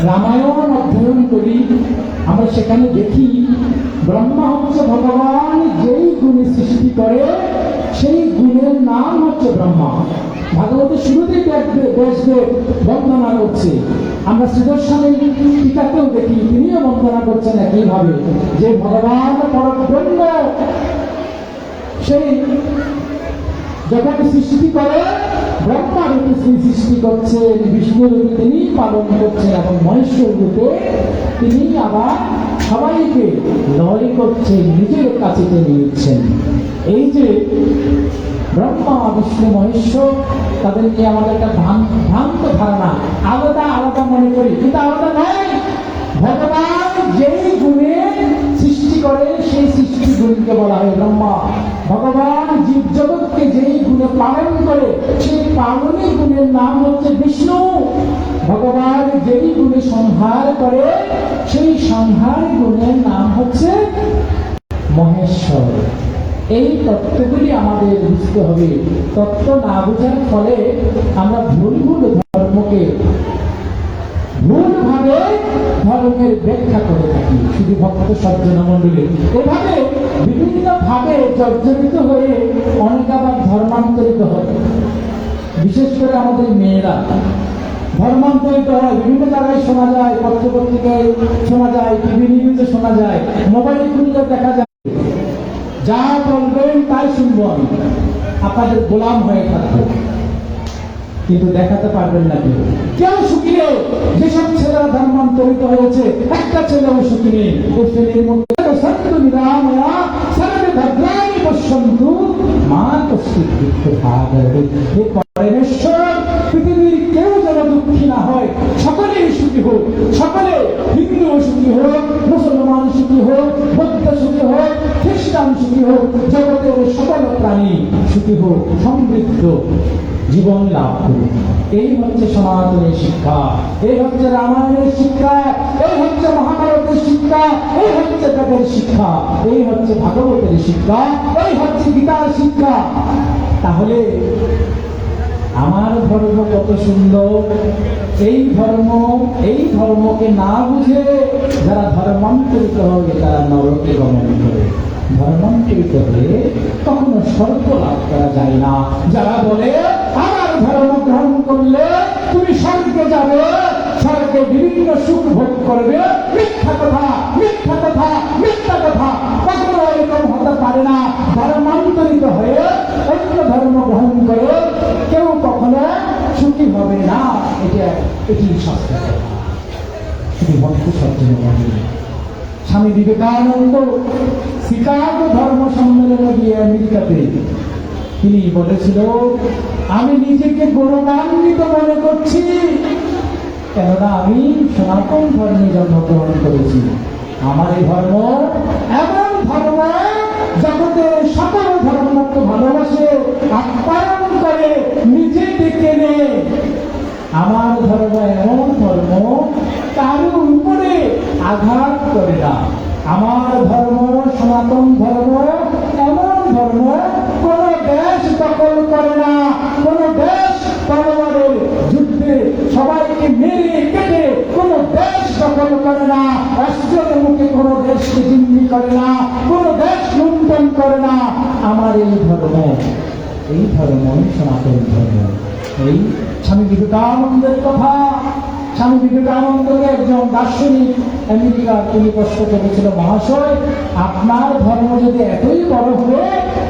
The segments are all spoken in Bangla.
রামায়ণ অধ্যয়ন করি, আমরা সেখানে দেখি ব্রহ্মা হচ্ছে ভগবান যেই গুণে সৃষ্টি করে সেই গুণের নাম হচ্ছে ব্রহ্মা। ভাগবতের শুরুতেই ব্যাসদেব বন্দনা করছে, আমরা সুদর্শনের টিকাতেও দেখি তিনিও বন্দনা করছেন একইভাবে যে ভগবান পরব্রহ্ম সেই যখন সৃষ্টি করে ব্রহ্মা রূপে সৃষ্টি করছেন, বিষ্ণু রূপে তিনি পালন করছেন এবং মহেশ্বর রূপে তিনি আবার সবাইকে লয় করছেন, নিজের কাছে টেনে নিচ্ছেন। এই যে ব্রহ্মা বিষ্ণু মহেশ্বর তাদের নিয়ে আমাদের একটা ভ্রান্ত ধারণা, আলাদা আলাদা মনে করি, কিন্তু আলাদা নয়। ভগবান যেই গুণে সৃষ্টি করে সেই সৃষ্টি গুণকে বলা হয় ব্রহ্মা। ভগবান জীব জগৎকে যেই গুণে পালন করে সেই পালনী গুণের নাম হচ্ছে বিষ্ণু। ভগবান যেই গুণে সংহার করে সেই সংহার গুণের নাম হচ্ছে মহেশ্বর। এই তত্ত্বগুলি আমাদের বুঝতে হবে। তত্ত্ব না বোঝার ফলে আমরা ভুল ভুল ধর্মকে ভুলভাবে ধর্মের ব্যাখ্যা করে থাকি। শুধু ভক্ত সজ্জন মন্ডলী এভাবে বিভিন্ন ভাবে জর্জরিত হয়ে অনেক আবার ধর্মান্তরিত হয়। বিশেষ করে আমাদের মেয়েরা ধর্মান্তরিত হয়, বিভিন্ন জায়গায় শোনা যায়, পত্র পত্রিকায় শোনা যায়, টিভি নিউজে শোনা যায়, মোবাইল খুললে দেখা যায়। যা বলবেন তাই শুনবো, আমি আপনাদের গোলাম হয়ে থাকবো, কিন্তু দেখাতে পারবেন না কেউ। কেউ সুখী নেই। যেসব ছেলেরা ধর্মান্তরিত হয়েছে একটা ছেলেও সুখী নেই। ওই ছেলের মধ্যে সন্তু নিরাময়া সর্বে ভদ্রাণি পশ্যন্তু মা কষ্টিত দুঃখ ভাগ। হে পরমেশ্বর, পৃথিবীর কেউ যেন দুঃখী না হয়, সকলেই সুখী হোক। সকলে, হিন্দু সুখী হোক, মুসলমান সুখী হোক, বৌদ্ধ সুখী হোক, খ্রিস্টান সুখী হোক, জগতের সকল প্রাণী সুখী হোক, সমৃদ্ধ জীবন লাভ করুন। এই হচ্ছে সনাতনের শিক্ষা, এই হচ্ছে রামায়ণের শিক্ষা, এই হচ্ছে মহাভারতের শিক্ষা, এই হচ্ছে বেদের শিক্ষা, এই হচ্ছে ভাগবতের শিক্ষা, এই হচ্ছে গীতার শিক্ষা। তাহলে আমার ধর্ম কত সুন্দর! এই ধর্মকে না বুঝে যারা ধর্মান্তরিত হবে তারা নরকে গমন করে। ধর্মান্তরিত হয়ে কখনো স্বর্গ লাভ করা যায় না। যারা বলে আমার ধর্ম গ্রহণ করলে তুমি স্বর্গে যাবে, স্বর্গে বিভিন্ন সুখ ভোগ করবে, মিথ্যা কথা, মিথ্যা কথা, মিথ্যা কথা। কখনো এরকম হতে পারে না। ধর্মান্তরিত হয়ে অন্য ধর্ম গ্রহণ করে কেউ কখনো সুখী হবে না। এটি সত্য। শুধু ভক্ত সজ্জন মন্ডলী। স্বামী বিবেকানন্দ শিকাগো ধর্ম সম্মেলনে গিয়ে আমেরিকাতে তিনি বলেছিল, আমি নিজেকে গৌরবান্বিত মনে করছি, কেননা আমি সনাতন ধর্মে জন্মগ্রহণ করেছি। আমার এই ধর্ম এমন ধর্ম জগতের সকল ধর্মকে ভালোবাসে, আপ্যায়ন করে, নিজে ডেকে নেয়। আমার ধর্ম এমন ধর্ম কারো উপরে আঘাত করে না। আমার ধর্ম, সনাতন ধর্ম এমন ধর্ম কোন দেশ দখল করে না, কোন দেশ তলোয়ারের যুদ্ধে সবাইকে মেরে কেটে কোন দেশ দখল করে না, অস্ত্রের মুখে কোন দেশকে জিম্মি করে না, কোন দেশ লুণ্ঠন করে না। আমার এই ধর্মই সনাতন ধর্ম। এই স্বামী বিবেকানন্দের কথা। স্বামী বিবেকানন্দকে একজন দার্শনিক আমেরিকার তিনি প্রশ্ন করেছিল, মহাশয়, আপনার ধর্ম যদি এতই বড় হবে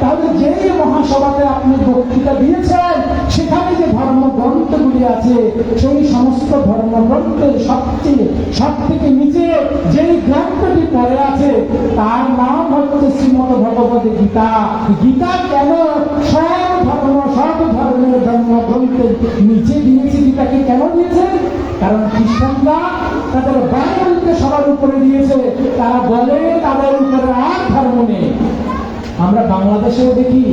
তাহলে যেই মহাসভাতে আপনি বক্তৃতা দিয়েছেন সেখানে যে ধর্মগ্রন্থগুলি আছে সেই সমস্ত ধর্মগ্রন্থের সব থেকে নিচে যেই গ্রন্থটি পড়ে আছে তার নাম হচ্ছে শ্রীমদ ভগবত গীতা। গীতা কেন সব ধর্মের ধর্মগ্রন্থের নিচে দিয়েছে? গীতাকে কেন দিয়েছে? কারণ খ্রিস্টানরা তাদের বাইবেলকে সবার উপরে দিয়েছে। তারা বলে তাদের উপরে আর ধর্ম নেই। আমরা বাংলাদেশেও দেখি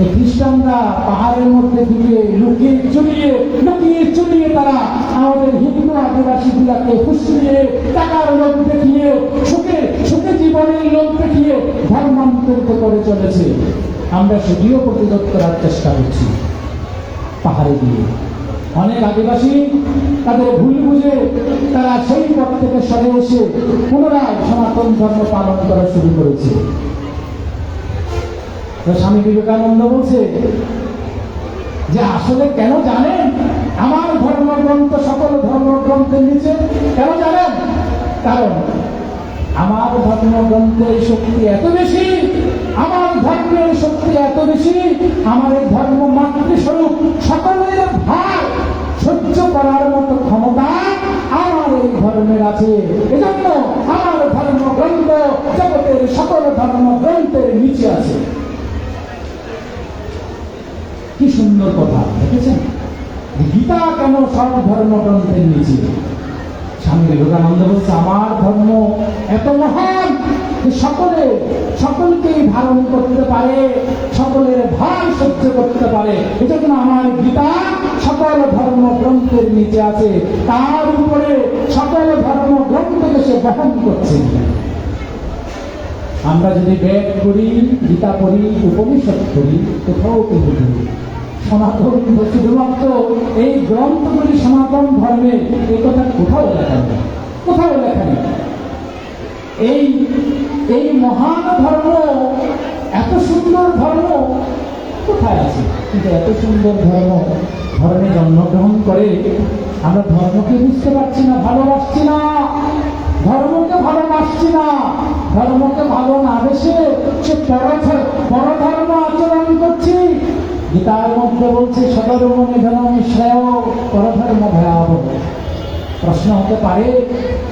এই খ্রিস্টানরা পাহাড়ের মধ্যে ঢুকে লুকিয়ে চুরিয়ে তারা আমাদের হিন্দু আদিবাসী গুলাকে ফুসলিয়ে টাকার লোভ দেখিয়ে সুখে জীবনের লোভ দেখিয়ে ধর্মান্তরিত করে চলেছে। আমরা সেটিও প্রতিরোধ করার চেষ্টা করছি। পাহাড়ে গিয়ে অনেক আদিবাসী তাদের ভুল বুঝে থেকে সরে এসে পুনরায় সনাতন ধর্ম পালন করা শুরু করেছে। তো স্বামী বিবেকানন্দ বলছে যে আসলে কেন জানেন আমার ধর্মগ্রন্থ সকল ধর্মগ্রন্থের নিচে, কেন জানেন? কারণ আমার ধর্মগ্রন্থের শক্তি এত বেশি, আমার ধর্মের শক্তি এত বেশি, আমার এই ধর্ম মাতৃস্বরূপ সকলের ভার সহ্য করার মতো ক্ষমতা আমার এই ধর্মের আছে। এজন্য আমার ধর্মগ্রন্থ জগতের সকল ধর্মগ্রন্থের নিচে আছে। কি সুন্দর কথা, দেখেছেন? গীতা কেন সব ধর্মগ্রন্থের নিচে? স্বামী বিবেকানন্দ বলছে আমার ধর্ম এত মহান যে সকলকেই ধারণ করতে পারে, সকলের ভার সহ্য করতে পারে। এজন্য আমার গীতা সকল ধর্মগ্রন্থের নিচে আছে, তার উপরে সকল ধর্মগ্রন্থকে সে বহন করছে। আমরা যদি বেদ পড়ি, গীতা পড়ি, উপনিষদ পড়ি, কোথাও কিন্তু সনাতন শুধুমাত্র এই গ্রন্থগুলি সনাতন ধর্মে, এই কথা কোথাও লেখা নেই, কোথাও লেখা নেই। এই মহান ধর্ম, এত সুন্দর ধর্ম কোথায় আছে? কিন্তু এত সুন্দর ধর্মে জন্মগ্রহণ করে আমরা ধর্মকে বুঝতে পারছি না, ভালোবাসছি না, ধর্মকে ভালোবাসছি না। ধর্মকে ভালো না বেসে সে পরধর্ম আচরণ করছি। গীতার মধ্যে বলছে সধর্ম নিধনম শ্রেয় পরধর্ম ভয়াবহ। প্রশ্ন হতে পারে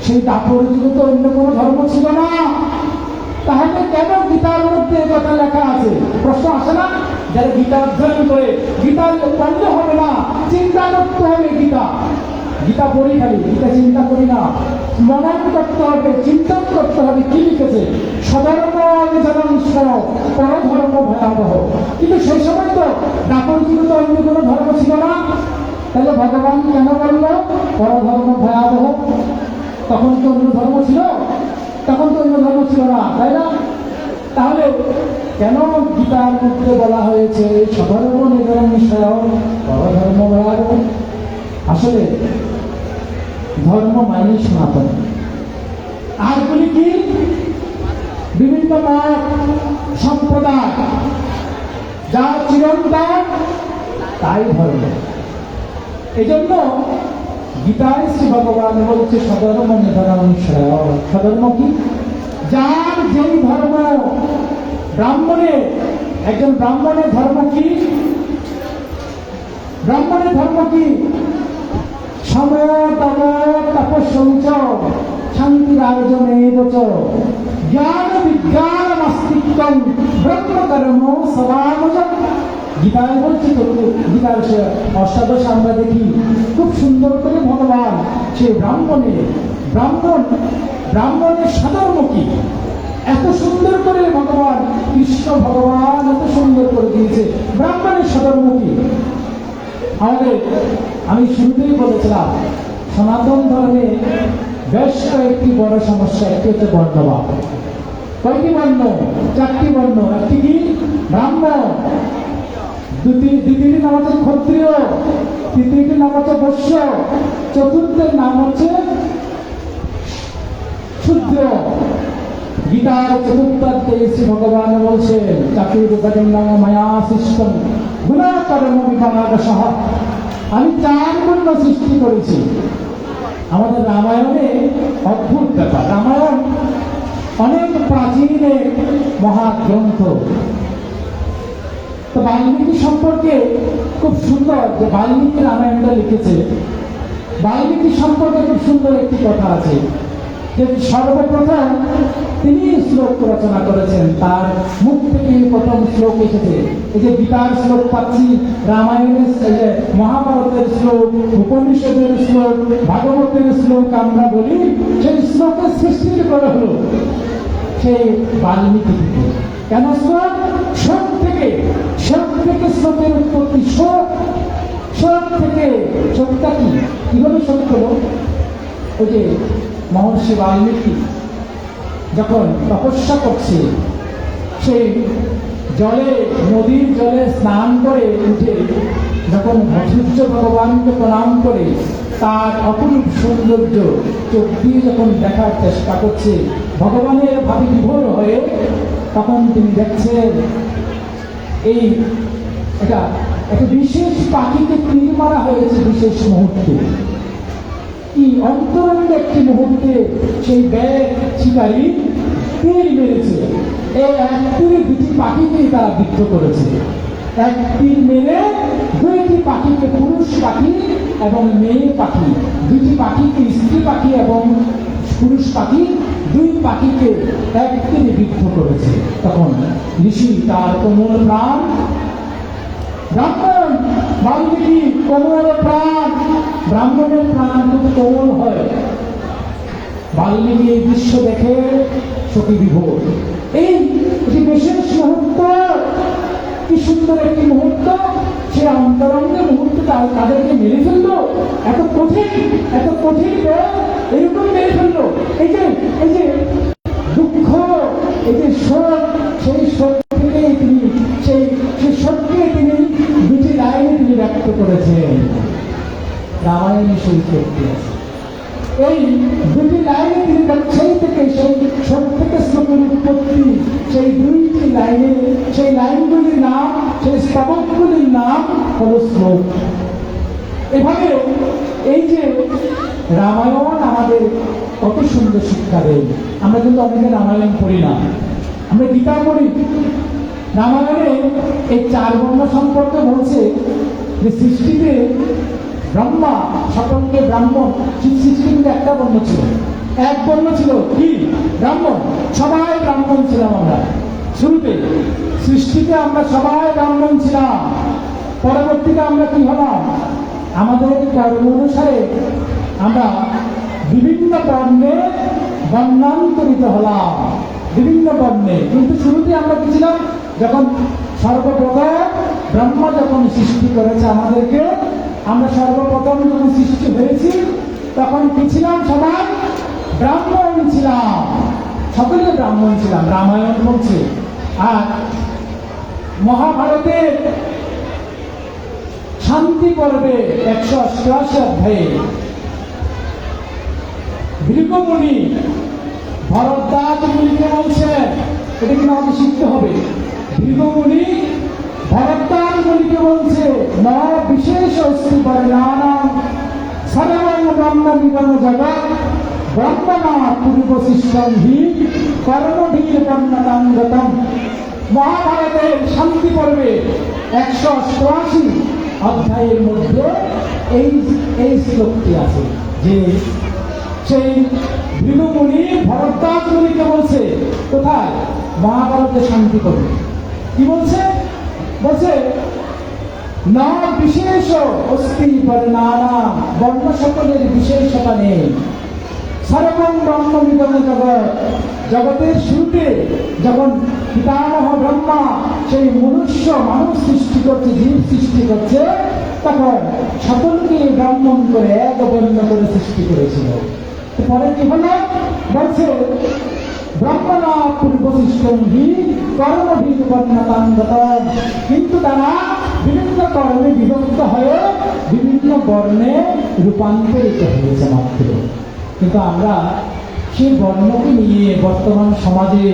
সেই দাপর যুগে তো অন্য কোনো ধর্ম ছিল না, তাহলে কেন গীতার মধ্যে কথা লেখা আছে? প্রশ্ন আসে না? যারা গীতা অধ্যয়ন করে গীতার পণ্য হবে না, চিন্তা করতে হবে। গীতা পড়ি খালি, গীতা চিন্তা করি না, মনন করতে হবে, চিন্তন করতে হবে কি লিখেছে। সধর্ম নিধনম শ্রেয় পরধর্ম ভয়াবহ। কিন্তু সেই সময় তো দাপর যুগে তো অন্য কোনো ধর্ম ছিল না, তাহলে ভগবান কেন বলল পরধর্ম ভয়াবহ? তখন তো অন্য ধর্ম ছিল, তখন তো অন্য ধর্ম ছিল না, তাই না? তাহলে কেন গীতার মধ্যে বলা হয়েছে সধর্ম নিধনম শ্রেয় পরধর্ম ভয়াবহ? আসলে ধর্ম মানে সনাতন। আরগুলি কি? বিভিন্ন মত সম্প্রদায়, যা চিরন্তন তাই ধর্ম। এই জন্য গীতায় শ্রী ভগবান বলছে সধর্ম নিধনম শ্রেয়। সধর্ম কি? যার যেই ধর্ম। একজন ব্রাহ্মণের ধর্ম কি? ব্রাহ্মণের ধর্ম কি? তপস্য শান্তিরাজমেব চ জ্ঞান বিজ্ঞান নাস্তিক্যং ব্রহ্মকর্ম সমানজম। গীতায় বলছে তো, গীতার অষ্টাদশ আমরা দেখি খুব সুন্দর করে ভগবান সে ব্রাহ্মণের সাধর্ম কি এত সুন্দর করে ভগবান কৃষ্ণ ভগবান এত সুন্দর করে দিয়েছে। ব্রাহ্মণের সাধর্ম কি? আমি শুরুতেই বলেছিলাম সনাতন ধর্মে বেশ কয়েকটি বড় সমস্যা। একটি হচ্ছে বর্ণবাদ। কয়টি বর্ণ? 4টি বর্ণ। একটি কি? ব্রাহ্মণ। দ্বিতীয়টির নাম হচ্ছে ক্ষত্রিয়, তৃতীয়টির নাম হচ্ছে বৈশ্য, চতুর্থের নাম হচ্ছে শূদ্র। গীতার চতুর্থাধ্যায়ে শ্রী ভগবান বলছেন চাতুর্বর্গং মায়া সৃষ্টং গুণকর্ম বিভাগশঃ। আমি 4 বর্ণ সৃষ্টি করেছি। আমাদের রামায়ণে অদ্ভুত ব্যাপার। রামায়ণ অনেক প্রাচীন মহাগ্রন্থ। তো বাল্মীকি সম্পর্কে খুব সুন্দর যে বাল্মীকি রামায়ণটা লিখেছে, বাল্মীকি সম্পর্কে খুব সুন্দর একটি কথা আছে যে সর্বপ্রথম তিনি শ্লোক রচনা করেছেন, তার মুখ থেকে প্রথম শ্লোক এসেছে। এই যে গীতার শ্লোক পাচ্ছি, রামায়ণের মহাভারতের শ্লোক, উপনিষদের শ্লোক, ভাগবতের শ্লোক আমরা বলি, সেই শ্লোকের সৃষ্টি করা হলো সেই বাল্মীকি থেকে। কেন শ্লোক? শোক থেকে শ্লোকের উৎপত্তি। শোক থেকে। শোকটা কি? কিভাবে শোক হলো? ওই যে মহর্ষি বাল্মীকি যখন তপস্যা করছে, সেই নদীর জলে স্নান করে উঠে যখন সূর্য ভগবানকে প্রণাম করে তার অপরূপ সৌন্দর্য চোখ দিয়ে যখন দেখার চেষ্টা করছে, ভগবানের ভাবে বিভোর হয়ে, তখন তিনি দেখছেন এই এটা একটা বিশেষ পাখিকে তীর মারা হয়েছে বিশেষ মুহূর্তে। কি অন্তরঙ্গ একটি মুহূর্তে সেই ব্যাগ শিকারী তীর মেরেছে। এই এক তীরে দুটি পাখিকে তারা বিদ্ধ করেছে। এক তীর মেরে দুইটি পাখিকে, পুরুষ পাখি এবং মেয়ে পাখি, দুটি পাখিকে, স্ত্রী পাখি এবং পুরুষ পাখি, দুই পাখিকে এক তীরে বিদ্ধ করেছে। তখন ঋষি তার কোমল প্রাণ, ব্রাহ্মণ বাল্মীকি কোমল প্রাণ, ব্রাহ্মণের প্রাণ খুব কোমল হয়। বাল্মীকি এই দৃশ্য দেখে সতী বিভোর। এই যে বিশেষ মুহূর্ত, কি সুন্দর একটি মুহূর্ত, সে অন্তরঙ্গের মুহূর্তে তাদেরকে মেরে ফেললো। এত কঠিন এরকম মেরে ফেললো। এই যে দুঃখ, এই যে শোক, সেই শোক থেকে তিনি সেই শোককে তিনি দুটি লাইনে তিনি ব্যক্ত করেছেন। রামায়ণে সেই শক্তি আছে। এই দুটি লাইনে তিনি সেই থেকে, সেই শোক থেকে শ্লোকের উৎপত্তি, সেই দুইটি লাইনে, সেই লাইনগুলির নাম, সেই স্তবকগুলির নাম হলো শ্লোক। এভাবে এই যে রামায়ণ আমাদের কত সুন্দর শিক্ষা দেয়। আমরা কিন্তু অনেকে রামায়ণ পড়ি না, আমরা গীতা পড়ি। রামায়ণে এই চার বর্ণ সম্পর্কে বলছে যে সৃষ্টিতে ব্রহ্মা সকলকে ব্রাহ্মণ, সৃষ্টিতে কিন্তু একটা বর্ণ ছিল, এক বর্ণ ছিল কি? ব্রাহ্মণ। সবাই ব্রাহ্মণ ছিলাম আমরা শুরুতে, সৃষ্টিতে আমরা সবাই ব্রাহ্মণ ছিলাম। পরবর্তীতে আমরা কি হলাম? আমাদের কর্ম অনুসারে আমরা বিভিন্ন বর্ণে বর্ণান্তরিত হলাম, বিভিন্ন বর্ণে। কিন্তু শুরুতে আমরা কি ছিলাম? যখন সর্বপ্রথম ব্রহ্মা যখন সৃষ্টি করেছে আমাদেরকে, আমরা সর্বপ্রথম যখন সৃষ্টি হয়েছি তখন কি ছিলাম? সবাই ব্রাহ্মণ ছিলাম, সকলে ব্রাহ্মণ ছিলাম। রামায়ণ বলছে। আর মহাভারতের শান্তি পর্বে 188 অধ্যায়ে ভৃগুমুনি ভরদ্বাজ মুনিকে বলছে, এটা কিন্তু আমাকে শিখতে হবে। ভৃগুমুনি ভরদ্বাজ মুনিকে বলছে, ন বিশেষ অস্তি বর্ণানাম সর্বং ব্রহ্মবিদং জগৎ ব্রহ্মণা পূর্বশিষ্টং হি কর্মভীর বর্ণনাঙ্গতম। মহাভারতের শান্তি পর্বে 188 অধ্যায়ের মধ্যে এই শ্লোকটি আছে যে সেই ভৃগুমুনি ভরদ্বাজ মুনিকে বলছে, কোথায়? মহাভারতের শান্তি পর্বে। কি বলছে? বলছে না বিশেষ অস্তি বর্ণানাম, বর্ণ সকলের বিশেষতা নেই। সর্বং ব্রহ্মবিদং জগৎ, জগতের শুরুতে যখন পিতামহ ব্রহ্মা সেই মানুষ সৃষ্টি করছে, জীব সৃষ্টি করছে, তখন সকলকে ব্রাহ্মণ করে এক বর্ণ করে সৃষ্টি করেছিল। পরে কি হলো? বলছে ব্রহ্মণা পূর্বশিষ্টং হি কর্মভীর বর্ণনাঙ্গতম। কিন্তু তারা বিভিন্ন কর্মে বিভক্ত হয়ে বিভিন্ন বর্ণে রূপান্তরিত হয়েছে মাত্র। কিন্তু আমরা সেই বর্ণকে নিয়ে বর্তমান সমাজে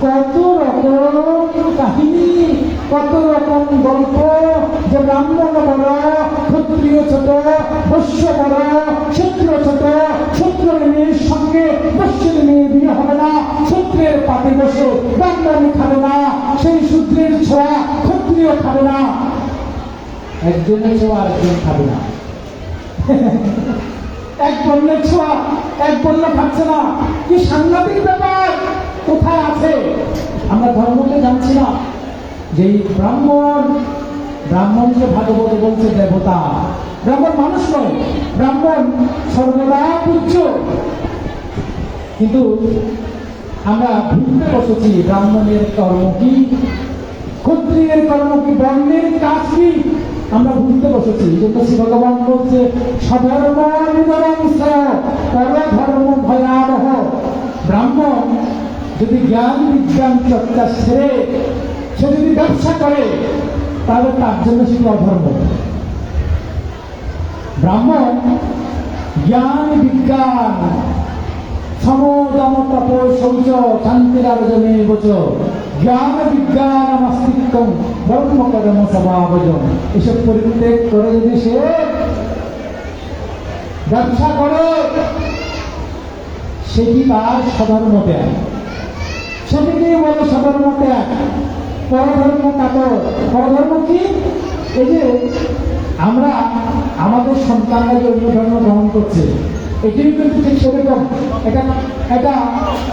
কত রকম কাহিনী, কত রকম গল্প, যে ব্রাহ্মণ বড়, ক্ষত্রিয় ছোট, বৈশ্য বড়, শূদ্র ছোট, শূদ্রের মেয়ের সঙ্গে বৈশ্যের মেয়ে বিয়ে হবে না, শূদ্রের পাতে বসে ব্রাহ্মণ খাবে না, সেই শূদ্রের ছোঁয়া ক্ষত্রিয় খাবে না, একজনের ছোঁয়া আরেকজন খাবে না, এক বর্ণের ছোঁয়া এক বর্ণ খাচ্ছে না। কি সাংঘাতিক ব্যাপার! কোথায় আছে? আমরা ধর্মকে জানছি না। যে ব্রাহ্মণ যে ভাগবত বলছে দেবতা, ব্রাহ্মণ মানুষ নয়, ব্রাহ্মণ সর্বদা পূজ্য। কিন্তু আমরা ভুলতে বসেছি ব্রাহ্মণের কর্ম কি, ক্ষত্রিয়ের কর্ম কি, বর্ণের কাজ কি, আমরা ভুলতে বসেছি। যেটা শ্রী ভগবান বলছে সধর্ম নিরংশ পরধর্ম ভয়াবহ। ব্রাহ্মণ যদি জ্ঞান বিজ্ঞান চর্চা ছেড়ে সে যদি ব্যবসা করে, তাহলে তার জন্য সেটি অধর্ম। ব্রাহ্মণ জ্ঞান বিজ্ঞান সমদম তপ শৌচ শান্তিরাজনে বচ জ্ঞান বিজ্ঞান মস্তিষ্কম ব্রহ্মকর্ম স্বভাবজম। এসব পরিত্যাগ করে যদি সে ব্যবসা করে, সেটি তার স্বধর্ম ত্যাগ, সেটিকেই বলে স্বধর্ম ত্যাগ। পরধর্ম কাতর। পরধর্ম কি? এই যে আমরা আমাদের সন্তানরা যে অন্য ধর্ম গ্রহণ করছে, এটিও কিন্তু ঠিক সেরকম। এটা এটা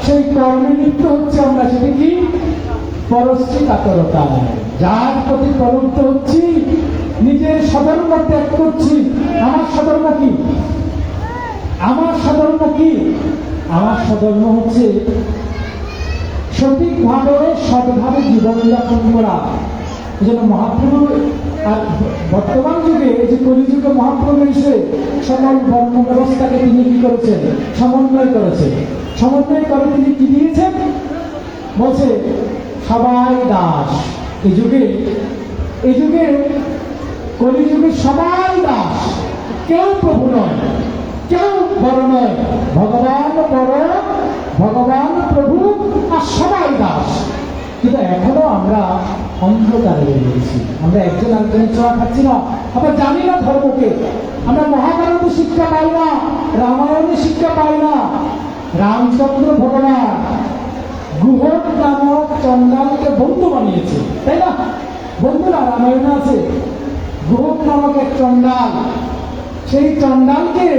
সেই কর্মে লিপ্ত হচ্ছে আমরা। সেটি কি? পরশ্রী কাতরতা। যার প্রতি প্রলুব্ধ হচ্ছি, নিজের স্বধর্ম ত্যাগ করছি। আমার স্বধর্ম কি? আমার স্বধর্ম কি? আমার স্বধর্ম হচ্ছে সঠিকভাবে সৎভাবে জীবনযাপন করা। এই জন্য মহাপ্রভু আর বর্তমান যুগে, এই যে কলিযুগে মহাপ্রভু এসে সকল বর্ণ ব্যবস্থাকে তিনি কি করেছেন? সমন্বয় করেছেন। সমন্বয় করে তিনি কি দিয়েছেন? বলছে সবাই দাস। এই যুগে কলিযুগে সবাই দাস, কেউ প্রভু নয়, কেউ বড় নয়। ভগবান বড়, ভগবান প্রভু, আর সবাই দাস। কিন্তু এখনো আমরা অন্ধকারে রয়েছি। আমরা একজন একজনের ছোঁয়া খাচ্ছি না, আমরা জানি না ধর্মকে। আমরা মহাভারতে শিক্ষা পাই না, রামায়ণে শিক্ষা পাই না। রামচন্দ্র ভগবান গুহক নামক চণ্ডালকে বন্ধু বানিয়েছে, তাই না? বন্ধুরা, রামায়ণে আছে গুহক নামক এক চণ্ডাল। সেই চণ্ডালকে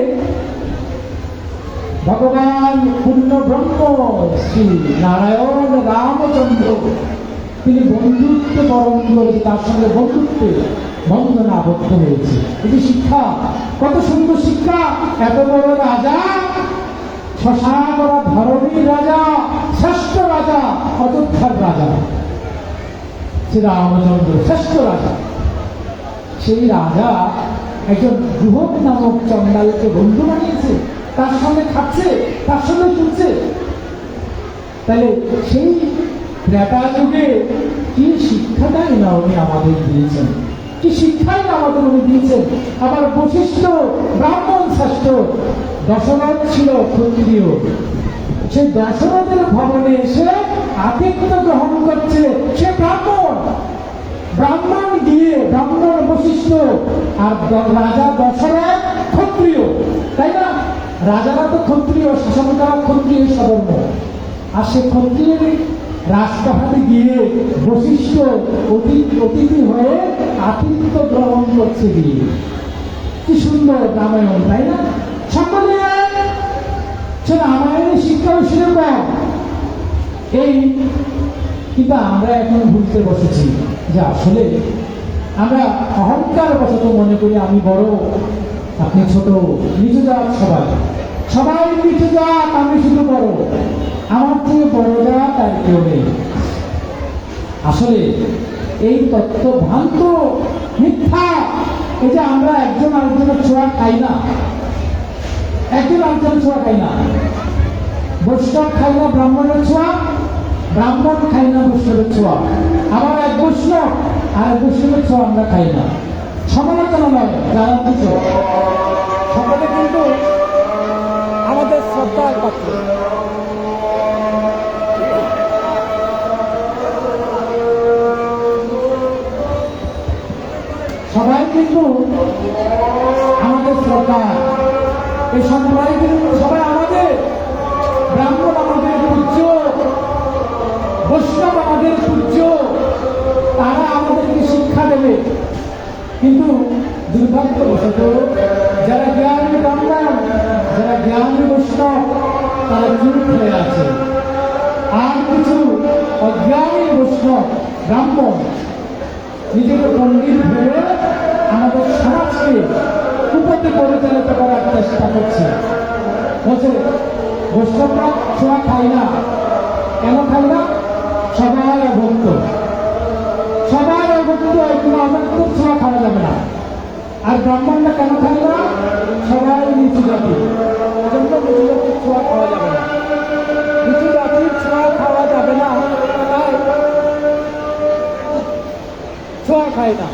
ভগবান পূর্ণ ব্রহ্ম শ্রী নারায়ণ রামচন্দ্র তিনি বন্ধুত্ব বরণ করেছে, তার সঙ্গে বন্ধুত্বে বন্ধনে আবদ্ধ হয়েছে। এটি শিক্ষা, কত সুন্দর শিক্ষা। এত বড় রাজা, শশাঙ্করা ধরণীর রাজা, শ্রেষ্ঠ রাজা, অযোধ্যার রাজা শ্রী রামচন্দ্র, শ্রেষ্ঠ রাজা। সেই রাজা একজন গুহক নামক চণ্ডালকে বন্ধু বানিয়েছে, তার সঙ্গে খাচ্ছে, তার সঙ্গে চলছে। তাহলে সেই ত্রেতা যুগে কি শিক্ষাটাই না উনি আমাদের দিয়েছেন, কি শিক্ষাই না আমাদের উনি দিয়েছেন। আবার বশিষ্ঠ ব্রাহ্মণ শ্রেষ্ঠ, দশরথ ছিল ক্ষত্রিয়। সেই দশরথের ভবনে এসে আতিথ্য গ্রহণ করছে সে ব্রাহ্মণ। ব্রাহ্মণ গিয়ে ব্রাহ্মণ বশিষ্ঠ, আর রাজা দশরথ ক্ষত্রিয়, তাই না? রাজারা তো ক্ষত্রিয়, শাসনকারা ক্ষত্রিয় স্বধর্ম। আর সে ক্ষত্রিয়ের রাজপ্রাসাদে গিয়ে বশিষ্ঠ অতিথি হয়ে আতিথ্য গ্রহণ করছে গিয়ে। কি সুন্দর রামায়ণ, তাই না? সকলে সে রামায়ণের শিক্ষাও সেরকম। এই কিন্তু আমরা এখন ভুলতে বসেছি যে আসলে আমরা অহংকার বশত মনে করি আমি বড়, আপনি ছোট, নিচু জাত। সবাই নিচু জাত, আমি শুধু বড়, আমার থেকে বড় জাত আর কেউ নেই। আসলে এই তত্ত্ব ভ্রান্ত, মিথ্যা। এই যে আমরা একজন আরেকজনের ছোঁয়া খাই না, একজন আরেকজনের ছোঁয়া খাই না। বৈষ্ণব খাই না ব্রাহ্মণের ছোঁয়া, ব্রাহ্মণ খাই না বৈষ্ণবের ছোঁয়া। আবার এক বৈষ্ণব আর এক বৈষ্ণবের ছোঁয়া আমরা খাই না। সমালোচনা নয়, যারা কিছু সকলে কিন্তু আমাদের শ্রদ্ধার পাত্র। সবাই কিন্তু আমাদের শ্রদ্ধা, এই সম্প্রদায় কিন্তু সবাই আমাদের। ব্রাহ্মণ আমাদের পূজ্য, বৈষ্ণব আমাদের পূজ্য, তারা আমাদেরকে শিক্ষা দেবে। কিন্তু দুর্ভাগ্যবশত যারা জ্ঞানী ব্রাহ্মণ, যারা জ্ঞানী বৈষ্ণব, তারা চুপ হয়ে আছে। আর কিছু অজ্ঞানী বৈষ্ণব ব্রাহ্মণ নিজেকে পণ্ডিত ভেবে আমাদের সমাজকে কুপথে পরিচালিত করার চেষ্টা করছে। বলছে বৈষ্ণবরা ছোঁয়া খায় না। কেন খায় না? সবাই অভক্ত, সবাই অভক্ত, এগুলো অভক্ত, ছোঁয়া খাওয়া যাবে না। আর ব্রাহ্মণরা কেন খায় না? সবাই নিচু জাতি, এজন্য নিচু জাতির ছোঁয়া খাওয়া যাবে না। নিচু জাতির ছোঁয়া খাওয়া যাবে না, তাই ছোঁয়া খায় না।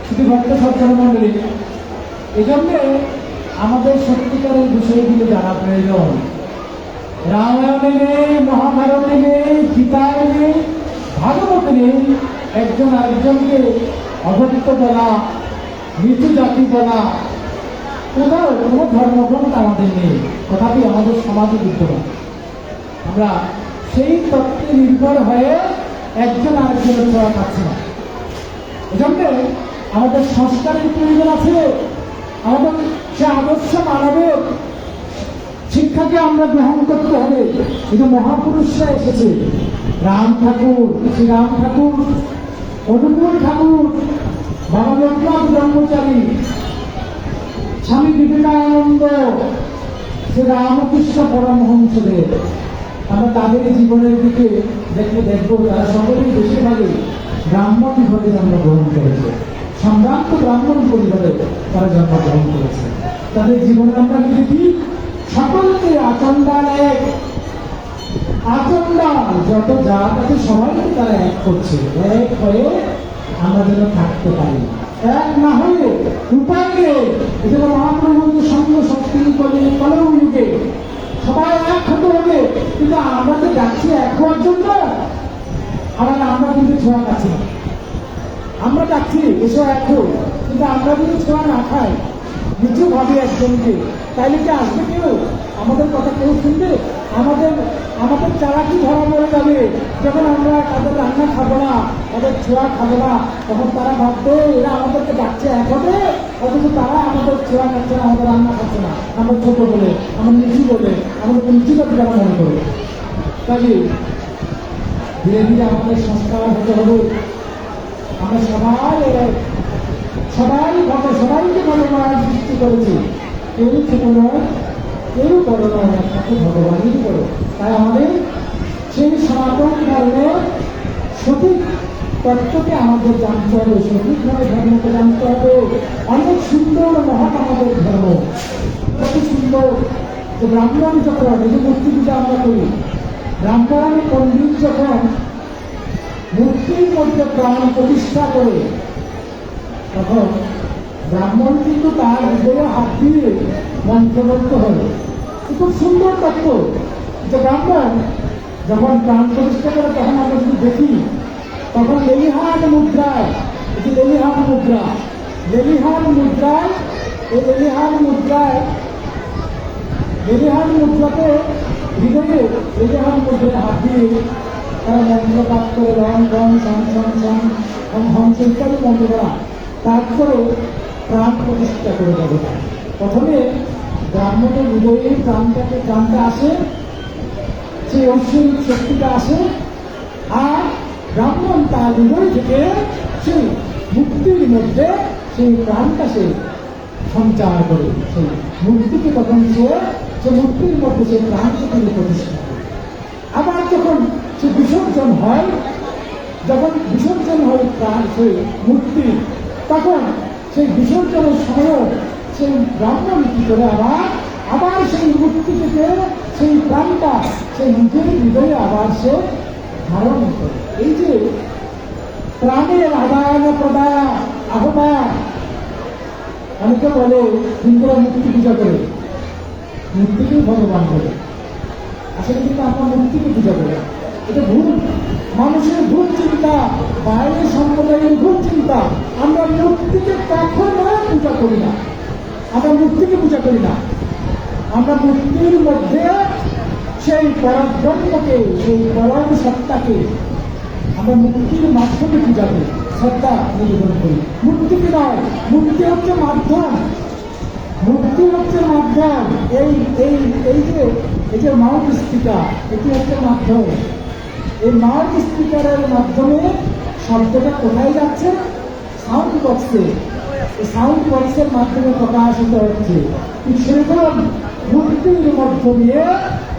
শুধু ভক্ত সজ্জন মন্ডলী, এই জন্যে আমাদের সত্যিকারের বিষয়গুলো জানা প্রয়োজন। রামায়ণে নেই, মহাভারতে নেই, গীতায় নেই, ভাগবতে নেই একজন আরেকজনকে অভক্ত বলা, নিচু জাতি বলা। কোথাও কোনো ধর্মগ্রন্থ আমাদের নেই, তথাপি আমাদের সমাজে বিদ্যমান। আমরা সেই তত্ত্বে নির্ভর হয়ে একজন আরেকজনের ছোঁয়া খাচ্ছি না। এজন্যে আমাদের সংস্কারের প্রয়োজন আছে। আমাদের সে আদর্শ মানবের শিক্ষাকে আমরা গ্রহণ করতে হবে। এই যে মহাপুরুষরা এসেছে, রাম ঠাকুর, শ্রীরাম ঠাকুর, অনুকূল ঠাকুর, বাবা লোকনাথ ব্রহ্মচারী, স্বামী বিবেকানন্দ, শ্রী রামকৃষ্ণ পরমহংসদেব, আমরা তাদের জীবনের দিকে দেখবো তারা সকলেই বেশিরভাগই ব্রাহ্মণ ঘরে জন্মগ্রহণ করেছে, সম্ভ্রান্ত ব্রাহ্মণ পরিবারে তারা জন্মগ্রহণ করেছে। তাদের জীবনে আমরা দেখি সকলকে আচণ্ডাল এক, আচণ্ডাল যত জাত আছে সবাইকে তারা এক করছে। এক হয়ে আমরা যেন থাকতে পারি, এক না হয়ে উপায় নেই। এজন্য মহাপ্রভুর সঙ্গ শক্তি কলেও যুগে সবাই এক হতে হবে। কিন্তু আমরা তো যাচ্ছি এক হওয়ার জন্য, আবার আমরা কিন্তু ছোঁয়া খাচ্ছি না। আমরা যাচ্ছি এসব এক হোক, কিন্তু আমরা যদি ছোঁয়া না খাই, নিচু ভাবি একজনকে, তাইলে কি আসবে কেউ? আমাদের কথা কেউ শুনবে? আমাদের আমাদের চালাকি ধরা পড়ে যাবে। যখন আমরা তাদের রান্না খাবো না, তাদের ছোঁয়া খাবো না, তখন তারা ভাববে এরা আমাদেরকে ডাকছে এক হবে, অথচ তারা আমাদের ছোঁয়া খাচ্ছে না, আমাদের রান্না খাচ্ছে না, আমরা ছোট বলে, আমরা নিচু বলে, আমাদের নিচু কথা তারা মনে করে। কাজে ধীরে ধীরে আমাদের সংস্কার হতে হবে। আমরা সবাইকে ভগবান সৃষ্টি করেছি, কেউ ছোট নয়, কেউ বড় নয়, একমাত্র ভগবানই বড়। তাই আমাদের সেই সনাতন ধর্মের সঠিক তত্ত্বকে আমাদের জানতে হবে, সঠিকভাবে ধর্মকে জানতে হবে। অনেক সুন্দর মহান আমাদের ধর্ম, কত সুন্দর। যে ব্রাহ্মণ যখন এই যে মূর্তি পূজা আমরা করি, ব্রাহ্মণ পণ্ডিত যখন মূর্তির মধ্যে প্রাণ প্রতিষ্ঠা করে, তখন ব্রাহ্মণ কিন্তু তার হৃদয়ে হাত দিয়ে মন্ত্রবদ্ধ হবে। খুব সুন্দর তত্ত্ব যে ব্রাহ্মণ যখন প্রাণ প্রতিষ্ঠা করে, তখন আমরা যদি দেখি, তখন লেলিহান মুদ্রায়, এই যে লেলিহান মুদ্রা, লেলিহান মুদ্রায়, এই লেলিহান মুদ্রাতে হৃদয়ে লেলিহান মুদ্রায় হাত দিয়ে তারা মন্ত্র পাঠ করে, রং রং সং সং সং হংস ইত্যাদি মন্ত্র করা, তারপরে প্রাণ প্রতিষ্ঠা করে দেবে। প্রথমে ব্রাহ্মণের হৃদয়ে প্রাণটা আসে, সেই ঐশ্বরিক শক্তিটা আসে, আর ব্রাহ্মণ তার হৃদয় থেকে সেই মুক্তির মধ্যে সেই প্রাণটা সে সঞ্চার করে, সেই মূর্তিকে তখন সে মূর্তির মধ্যে সেই প্রাণকে তিনি প্রতিষ্ঠা করে। আবার যখন সে বিসর্জন হয়, প্রাণ সেই মূর্তি, তখন সেই বিসর্জনের সময় সেই ব্রাহ্মণ কি করে আবার সেই মূর্তি থেকে সেই প্রাণটা সেই নিজের হৃদয়ে আবার সে ধারণ করে। এই যে প্রাণের আদায়ন প্রদায় আহ্বান, অনেকে বলে হিন্দুরা মূর্তি পূজা করে, মূর্তিকেই ভগবান বলে। আসলে কিন্তু আমরা মূর্তিকে পূজা করি, এটা ভুল। মানুষের ভুল চিন্তা, বাইরের সম্প্রদায়ের ভুল চিন্তা। আমরা মূর্তিকে কখনো পূজা করি না, আমরা মূর্তিকে পূজা করি না। আমরা মূর্তির মধ্যে সেই পরব্রহ্মকে, সেই পরম সত্তাকে আমরা মূর্তির মাধ্যমে পূজা করি, শ্রদ্ধা নিবেদন করি। মূর্তিকে নয়, মূর্তি হচ্ছে মাধ্যম, মূর্তি হচ্ছে মাধ্যম। এই যে মাউথ স্পিকার, এটি হচ্ছে মাধ্যম। এই মাউথ স্পিকারের মাধ্যমে শব্দটা কোথায় যাচ্ছে? সাউন্ড বক্সে। সাউন্ড বক্সের মাধ্যমে প্রকাশিত হচ্ছে। ঠিক সেরকম মূর্তির মধ্য দিয়ে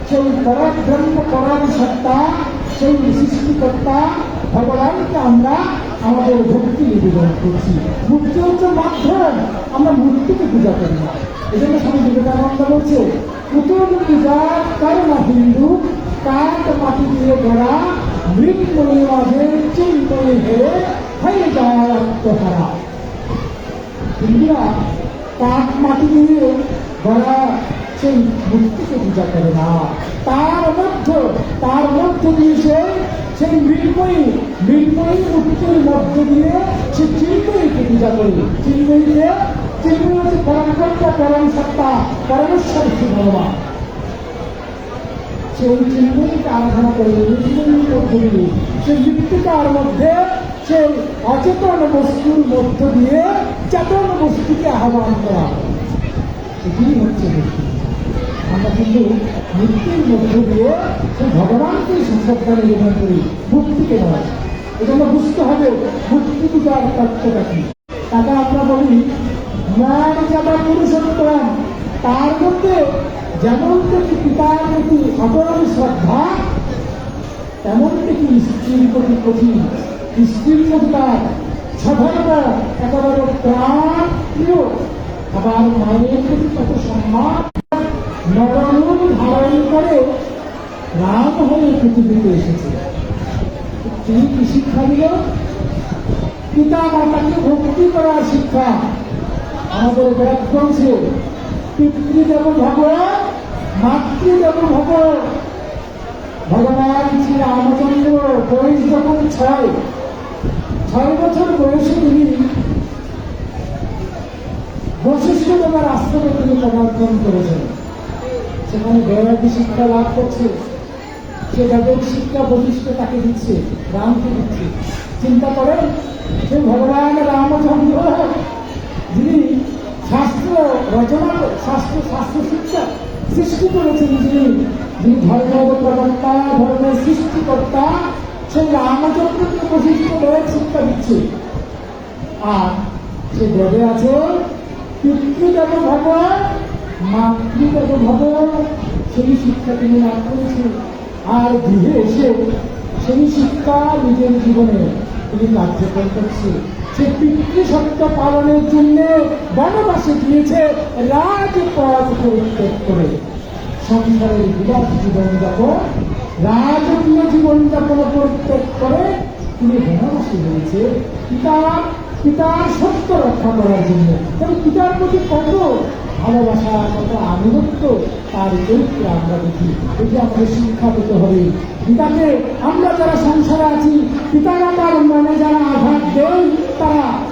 সেই পরব্রহ্ম পরম সত্তা, সেই সৃষ্টিকর্তা ভগবানকে আমরা আমাদের ভক্তি নিবেদন করছি। মূর্তি হচ্ছে মাধ্যম, আমরা মূর্তিকে পূজা করি না। এই জন্য স্বামী বিবেকানন্দ বলছে, পুতুল পূজা করে না হিন্দু, কাঠ মাটি দিয়ে গড়া মৃন্ময়ী মাঝে চিন্ময়ী হেরে হয়ে যায় আত্মহারা। হিন্দুরা কাঠ মাটি দিয়ে গড়া সেই মূর্তিকে পূজা করে না, তার মধ্য দিয়ে সেই মৃন্ময়ী মূর্তির মধ্য দিয়ে সে চিন্ময়ীকে পূজা করে। চিন্ময়ী হচ্ছে পরমকর্ত পরম সত্তা পরমেশ্বর শ্রী ভগবান। সেই চিন্ময়ীকে আরাধনা করে মৃন্ময়ীর মধ্য দিয়ে সেই মৃত্তিকার মধ্যে সেই অচেতন বস্তুর মধ্য দিয়ে চেতন বস্তুকে আহ্বান করা, এটাই হচ্ছে মূর্তি। আমরা কিন্তু মূর্তির মধ্য দিয়ে সেই ভগবানকে শ্রদ্ধা নিবেদন করি, মূর্তিকে নয়। এজন্য বুঝতে হবে মূর্তি পূজার তত্ত্বটা কি। তাকে আমরা বলি মর্যাদা পুরুষোত্তম। তার মধ্যে যেমন থেকে পিতার প্রতি অটল শ্রদ্ধা, তেমন থেকে স্ত্রীর প্রতি কঠিন, স্ত্রীর প্রতি তার সাধারণ একেবারে প্রাণ প্রিয়, আবার মায়ের প্রতি কত সম্মান। নররূপ ধারণ করে রাম হয়ে পৃথিবীতে এসেছে। তিনি কি শিক্ষা দিল? পিতা মাতাকে ভক্তি করার শিক্ষা। আমাদের বেদগ্রন্থে পিতৃদেব ভব মাতৃদেব ভব। ভগবান শ্রী রামচন্দ্র বয়স যখন 6 বছর বয়সে তিনি বশিষ্ঠ দেবের আশ্রমে তিনি পদার্পণ করেছেন। সেখানে বেদাদি শিক্ষা লাভ করছে, সে বেদের শিক্ষা বশিষ্ঠ তাকে দিচ্ছে, রামকে দিচ্ছে। চিন্তা করেন, সে ভগবান রামচন্দ্র যিনি শাস্ত্র রচনা, শাস্ত্র শিক্ষা সৃষ্টি করেছেন, যিনি ধর্মের প্রবক্তা, ধর্মের সৃষ্টিকর্তা, সেই রামচন্দ্রকে বশিষ্ঠ বেদ শিক্ষা দিচ্ছে। আর সে বেদে আছে পিতৃদেব ভব মাতৃদেব ভব, সেই শিক্ষা তিনি লাভ করেছেন। আর গৃহে এসে সেই শিক্ষা নিজের জীবনে তিনি কার্যকর করছে। সে পিতৃসত্য পালনের জন্য বনবাসে গিয়েছে, রাজপথ পরিত্যাগ করে সংসারের বিলাস জীবনযাপন, রাজকীয় জীবনযাপন পরিত্যাগ করে তিনি বনবাসে হয়েছে পিতার সত্য রক্ষা করার জন্য। তবে পিতার প্রতি কত ভালোবাসা, কত আনুগত্য তার চরিত্রে আমরা দেখি। এটি আমাদের শিক্ষা পেতে হবে। পিতাকে আমরা যারা সংসারে আছি, পিতামাতার মনে যারা আঘাত দেয়,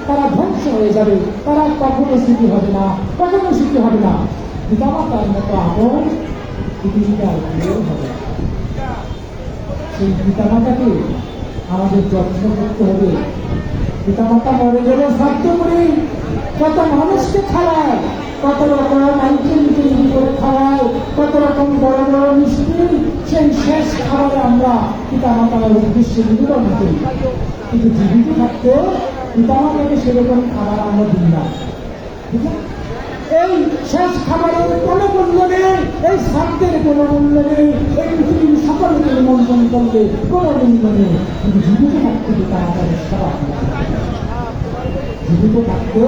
তারা ধ্বংস হয়ে যাবে, তারা কখনো সুখী হবে না, কখনো সুখী হবে না। পিতামাতার মতো আপন পৃথিবীতে আর কেউ হবে। সেই পিতামাতাকে আমাদের যত্ন করতে হবে। পিতামাতা মরে গেলে শ্রাদ্ধ করি, কত মানুষকে খাওয়ায়, কত রকম আইটেম তৈরি করে খাওয়ায়, কত রকম বড় বড় মিষ্টি, সেই শেষ খাবারে আমরা পিতামাতার উদ্দেশ্যে নিবেদন করি। কিন্তু জীবিত থাকতে পিতামাতাকে সেরকম খাবার আমরা দিই না। এই শেষ খাবারের কোনো মূল্য নেই, এই শ্রাদ্ধের কোনো মূল্য নেই, এই পৃথিবীর সকলকে নিমন্ত্রণ করলে কোনো মূল্য নেই। কিন্তু জীবিত থাকতে পিতামাতার সেবা, জীবিত থাকতে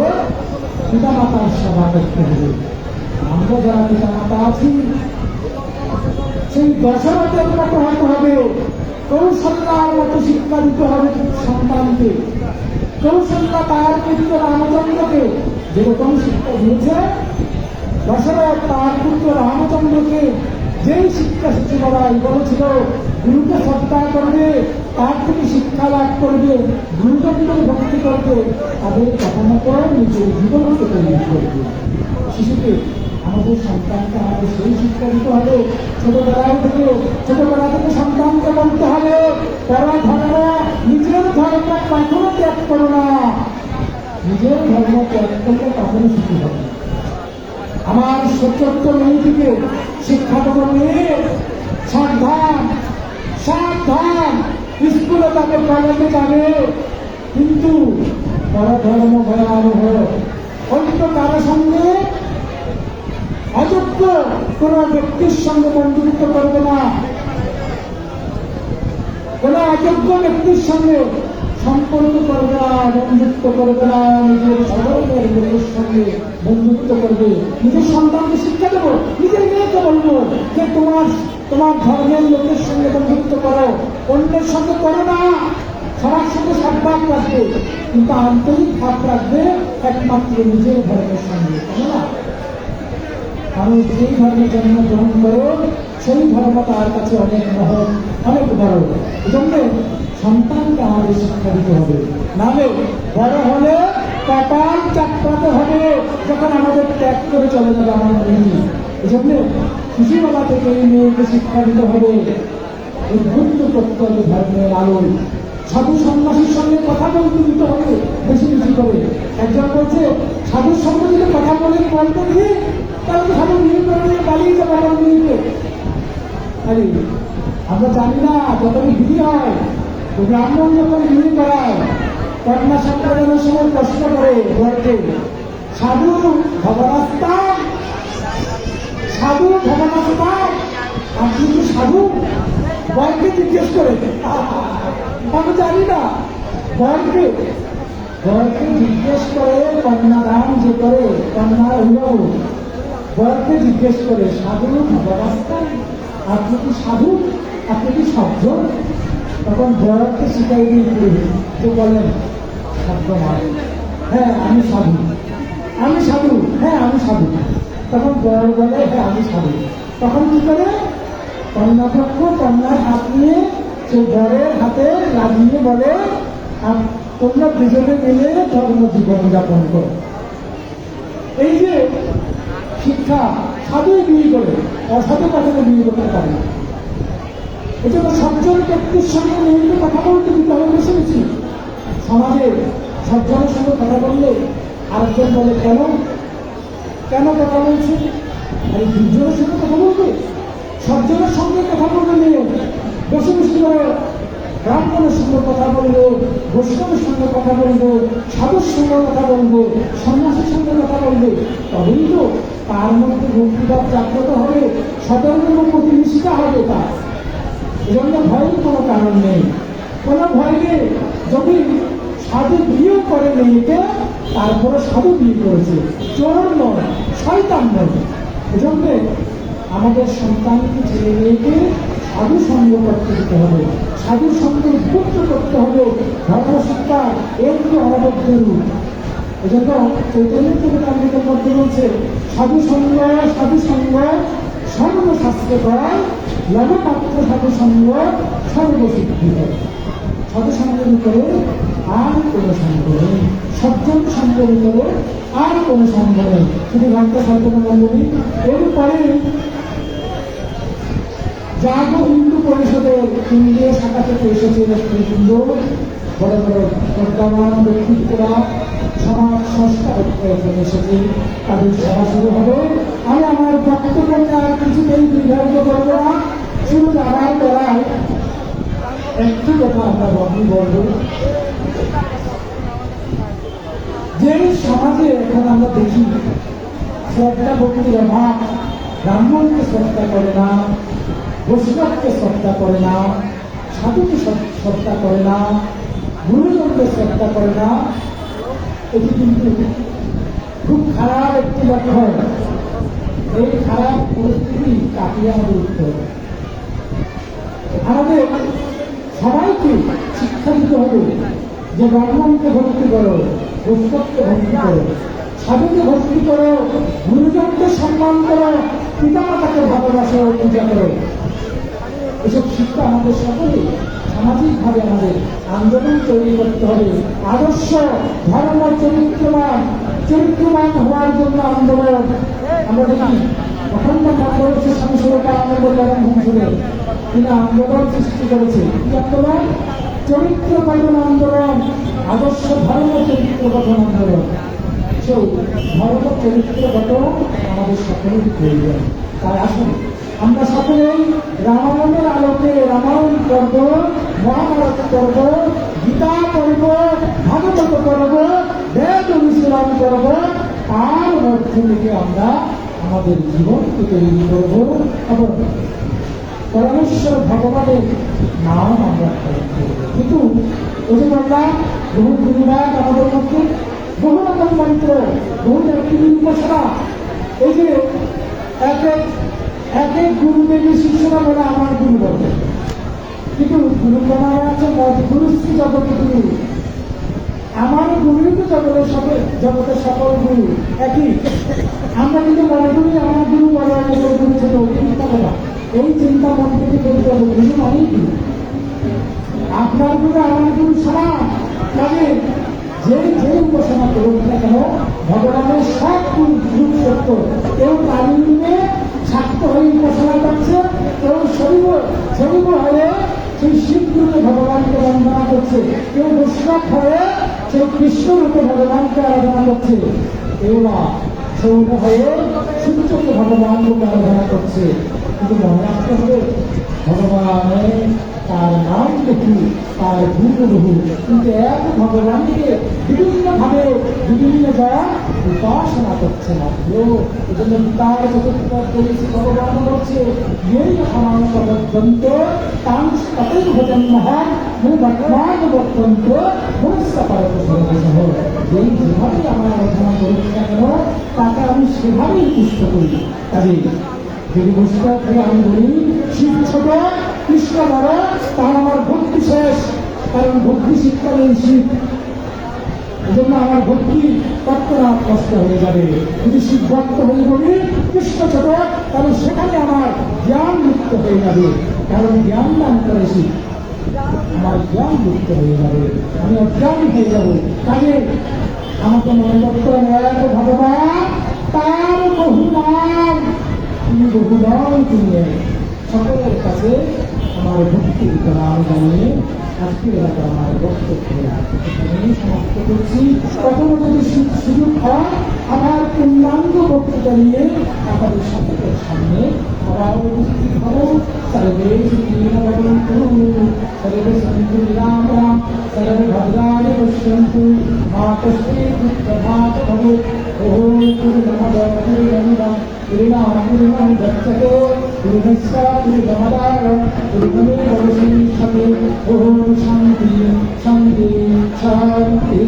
পিতামাতার সেবা করতে হবে। আমরা যারা পিতামাতা আছি, সেই দশরথের মতো হতে হবে, কৌশল্যার মতো শিক্ষা দিতে হবে সন্তানকে। কৌশল্যা তার পুত্র রামচন্দ্রকে যেরকম শিক্ষা দিয়েছে, দশরথ তার পুত্র রামচন্দ্রকে যেই শিক্ষা শিশুরাই বলেছিল গুরুকে শ্রদ্ধা করবে, তার থেকে শিক্ষা লাভ করবে, গুরুজনদের ভক্তি করবে, তাদের কথা মতো নিজের জীবনকে তৈরি করবে। শিশুকে, আমাদের সন্তানকে আমাদের সেই শিক্ষা দিতে হবে। ছোটবেলা থেকে সন্তানকে বলতে হবে, পরা ধর্ম, নিজের ধর্ম কখনো ত্যাগ করো না, নিজের ধর্ম ত্যাগ করলে কখনো শিখতে হবে। আমার ছোট্ট মেয়েটিকে শিক্ষাগত মেয়ে, সাবধান স্কুলে যাবে, কলেজে যাবে, কিন্তু পরধর্ম ভয়াবহ, অন্য কারো সঙ্গে অযোগ্য কোন ব্যক্তির সঙ্গে বন্ধুত্ব করবে না, কোন অযোগ্য ব্যক্তির সঙ্গে সম্পর্ক করবে না, বন্ধুত্ব করবে না, নিজের ধর্মের লোকের সঙ্গে বন্ধুত্ব করবে। নিজের সন্তানকে শিক্ষা দেবো, নিজের মেয়েকে বলবো যে তোমার ধর্মের লোকের সঙ্গে বন্ধুত্ব করো, অন্যের সঙ্গে করো না। সবার সঙ্গে সদ্ভাব রাখবে, কিন্তু আন্তরিক ভাব রাখবে একমাত্র নিজের ধর্মের সঙ্গে, তাই না? আমি যেই ধর্মে জন্মগ্রহণ করো সেই ধর্ম তার কাছে অনেক মহৎ, অনেক বড়। এজন্য সন্তানকে আমাদের শিক্ষা দিতে হবে, নাহলে বড় হলে কপাল চাপড়াতে হবে যখন আমাদের ত্যাগ করে চলে যাবে আমার মেয়ে। এজন্য শিশুবেলা থেকে এই মেয়েকে শিক্ষা দিতে হবে, উদ্বুদ্ধ করতে হবে ধর্মের আলোয়। সাধু সন্ন্যাসীর সঙ্গে কথা বলতে দিতে হবে বেশি বেশি করে। একজন বলছে সাধুর সঙ্গে যদি কথা বলতে গিয়ে তাহলে তো সাধু বিয়ে করে নিয়ে পালিয়ে যাবে আমার মেয়েকে। আরে আমরা জানি না যখন বিধি হয় ব্রাহ্মণ যখন বিয়ে করায় কন্যা সম্প্রদায়ের সময় প্রশ্ন করে বলতে সাধু ভগবাস্তা, সাধু ভগবাস্তা, আপনি কি সাধু? বরকে জিজ্ঞেস করে, আমি জানি না। বরকে জিজ্ঞেস করে কন্যাদান যে করে কন্যার অভিভাবক, বরকে জিজ্ঞেস করে সাধু ভগবাস্তা, আপনি কি সাধু? আপনি কি সজ্জন? তখন বরকে শিখাই দিয়ে যে বলেন সত্যমান, হ্যাঁ আমি সাধু, আমি সাধু, হ্যাঁ আমি সাধু। তখন বর বলে হ্যাঁ আমি সাধু। তখন কি করে কন্যাপক্ষ কন্যার হাত নিয়ে সে বরের হাতে লাগিয়ে বলে তোমরা দুজনে মিলে ধর্ম জীবন যাপন করো। এই যে শিক্ষা, সাধু বিয়ে করে, অসাধু কখনো বিয়ে করতে পারে না। এজন্য সজ্জন ব্যক্তির সঙ্গে নিয়মিত কথা বলতে দিতে হবে বেশি বেশি। সমাজে সজ্জনের সঙ্গে কথা বললে আরেকজন বলে কেন কেন কথা বলছে? আরে দুজনের সঙ্গে কথা বলবে, সজ্জনের সঙ্গে কথা বলবে নিয়ে বেশি বেশি করে ব্রাহ্মণের সঙ্গে কথা বলবো, বৈষ্ণবের সঙ্গে কথা বলবো, সাধুর সঙ্গে কথা বলবো, সন্ন্যাসীর সঙ্গে কথা বলবো, তবেই তো তার মধ্যে ভক্তিভাব জাগ্রত হবে, সতর্কের প্রতি নিষ্ঠা হবে তার। এজন্য ভয়ের কোনো কারণ নেই, কোনো ভয় নেই। যদি সাধু বিয়ে করে মেয়েকে, তারপরে সাধু বিয়ে করেছে, চোর নয়, শয়তান নয়। এজন্য আমাদের সন্তানকে ছেলে মেয়েকে সাধু সঙ্গ করতে দিতে হবে, সাধুর সঙ্গে উদ্বুদ্ধ করতে হবে। ধর্মশিক্ষা এর কি অনবদ্য রূপ। এজন্য চৈতন্য চরিতামৃতের মধ্যে বলছে সাধু সঙ্গ সর্বশাস্ত্রে কয়, লবমাত্র সাধু সঙ্গ সর্বসিদ্ধি করে। সাধু সঙ্গের উপরে আর কোনো সঙ্গ নেই, সজ্জন সঙ্গের উপরে আর কোনো সঙ্গ নেই। শুধু ভক্ত সজ্জন মন্ডলী। এরপরে জাগ হিন্দু পরিষদের কেন্দ্রীয় শাখা থেকে এসেছিল সুন্দর বড় বড় প্রজ্ঞাবান ব্যক্তিত্বরা, সমাজ সংস্কার এখানে এসেছে, তাদের সভা শুরু হবে। আমি আমার বক্তব্যকে আর কিছুতেই দীর্ঘায়িত করব না, শুরু যাওয়ার বেলায় একটু কথা আমরা বলব যে সমাজে এখন আমরা দেখি শ্রদ্ধা ভক্তির অভাব, ব্রাহ্মণকে শ্রদ্ধা করে না, বৈষ্ণবকে শ্রদ্ধা করে না, সাধুকে শ্রদ্ধা করে না, গুরুজনকে শ্রদ্ধা করে না। এটি কিন্তু খুব খারাপ একটি লক্ষণ। এই খারাপ পরিস্থিতি কাটিয়ে আমাদের উঠতে হবে। আমাদের সবাইকে শিক্ষা দিতে হবে যে ব্রাহ্মণকে ভক্তি করো, বৈষ্ণবকে ভক্তি করো, সাধুকে ভক্তি করো, গুরুজনকে সম্মান করো, পিতামাতাকে ভালোবাসো, পূজা করো। এসব শিক্ষা আমাদের সকলে সামাজিকভাবে আমাদের আন্দোলন তৈরি করতে হবে। আদর্শ ধর্ম চরিত্রবান হওয়ার জন্য আন্দোলন। আমরা দেখি অখণ্ড বাংলাদেশের সংসদটা আন্দোলন হিসেবে তিনি আন্দোলন সৃষ্টি করেছে। কি আন্দোলন? চরিত্র গঠন আন্দোলন, আদর্শ ধর্ম চরিত্র গঠন আন্দোলন। সেই ধর্ম চরিত্র গঠন আমাদের সকলের প্রয়োজন। তাই আসুন আমরা সকলেই রামায়ণের আলোকে রামায়ণ পর্ব, মহাভারত পর্ব, গীতা পর্ব, ভাগবত পর্ব, বেদ অনুশীলন পর্ব, তার মধ্যে থেকে আমরা আমাদের জীবনকে তৈরি করবো এবং পরমেশ্বর ভগবানের নাম আমরা ধারণ করব। কিন্তু ওই যে বললাম বহু গুরুবাদ আমাদের মধ্যে বহু রকম মন্ত্র, বহু রকম উপাসনা, এই যে এক এক গুরুদেবী শিষ্যরা বলে আমার গুরু বলে, কিন্তু গুরু প্রমাণে আছে গুরু শ্রী জগৎ গুরু, আমার গুরুই তো জগতের সকল গুরু একই। আমরা কিন্তু মনে করি আমার গুরু বড় গুরু ছিল, এই চিন্তা মন থেকে করতে হবে। গুরু মানেই কি আপনার গুরু আমার গুরু ছাড়া, কাজে যে উপাসনা করুন না কেন ভগবানের সব রূপ সত্য। কেউ প্রাণী নিয়ে ছাত্র হয়ে উপাসনা করছে, কেউ শরীর হয়ে সেই শিবগুরুকে ভগবানকে বন্দনা করছে, কেউ বৈষ্ণব হয়ে সেই কৃষ্ণ রূপে ভগবানকে আরাধনা করছে, কেউ না সৌর হয়ে সূর্যকে ভগবান রূপে আরাধনা করছে। কিন্তু মনে রাখতে হবে ভগবানের তার নাম দেখি তার গুরু, কিন্তু এক ভগবানকে বিভিন্নভাবে বিভিন্ন জায়গা উপাসনা করছে মাত্র। এই জন্য তার চতুর্থ ভগবান বলছে এই সমান পর্যন্ত তান তাতেই ভোজন মহান বর্তমান বর্তন্ত যেই যেভাবে আমার আলোচনা করছি না কেন তাকে আমি সেভাবেই পুষ্ট করি। কাজে যদি বুঝতে আমি বলি শিব ছোট কৃষ্ণ বড়, তার আমার ভক্তি শেষ, কারণ ভক্তি শীতকালীন শিব। এই জন্য আমার ভক্তি তৎক্ষণাৎ নষ্ট হয়ে যাবে। যদি শিব ভক্ত হয়ে বলি কৃষ্ণ ছোট, তাহলে সেখানে আমার জ্ঞান মুক্ত হয়ে যাবে, কারণ জ্ঞান দান করে শিব, আমার জ্ঞান মুক্ত হয়ে যাবে, আমি অজ্ঞান হয়ে যাব। কাজে আমাকে মনে করতে হবে ভগবান তার বহু নাম, তিনি বহু নাম তিনি সকলের কাছে আমার ভক্তি নাম জানিয়ে আজকে আমার বক্তব্য সমাপ্ত করছি। কখনো যদি সুযোগ হয় আমার পূর্ণাঙ্গ বক্তৃতা নিয়ে আমাদের সকলের সামনে আবার উপস্থিত হব। সর্বে সর্বে সন্তু রাম রাম সর্বে ভদ্রাণি পশ্যন্তু মা কষ্টে প্রভাত ভবে। ওম পূর্ণমদ পূর্ণমিদং পূর্ণাৎ গচ্ছতে পূর্ণস্য পূর্ণমাদায় পূর্ণমেবাবশিষ্যতে। ওম শান্তি শান্তি শান্তি।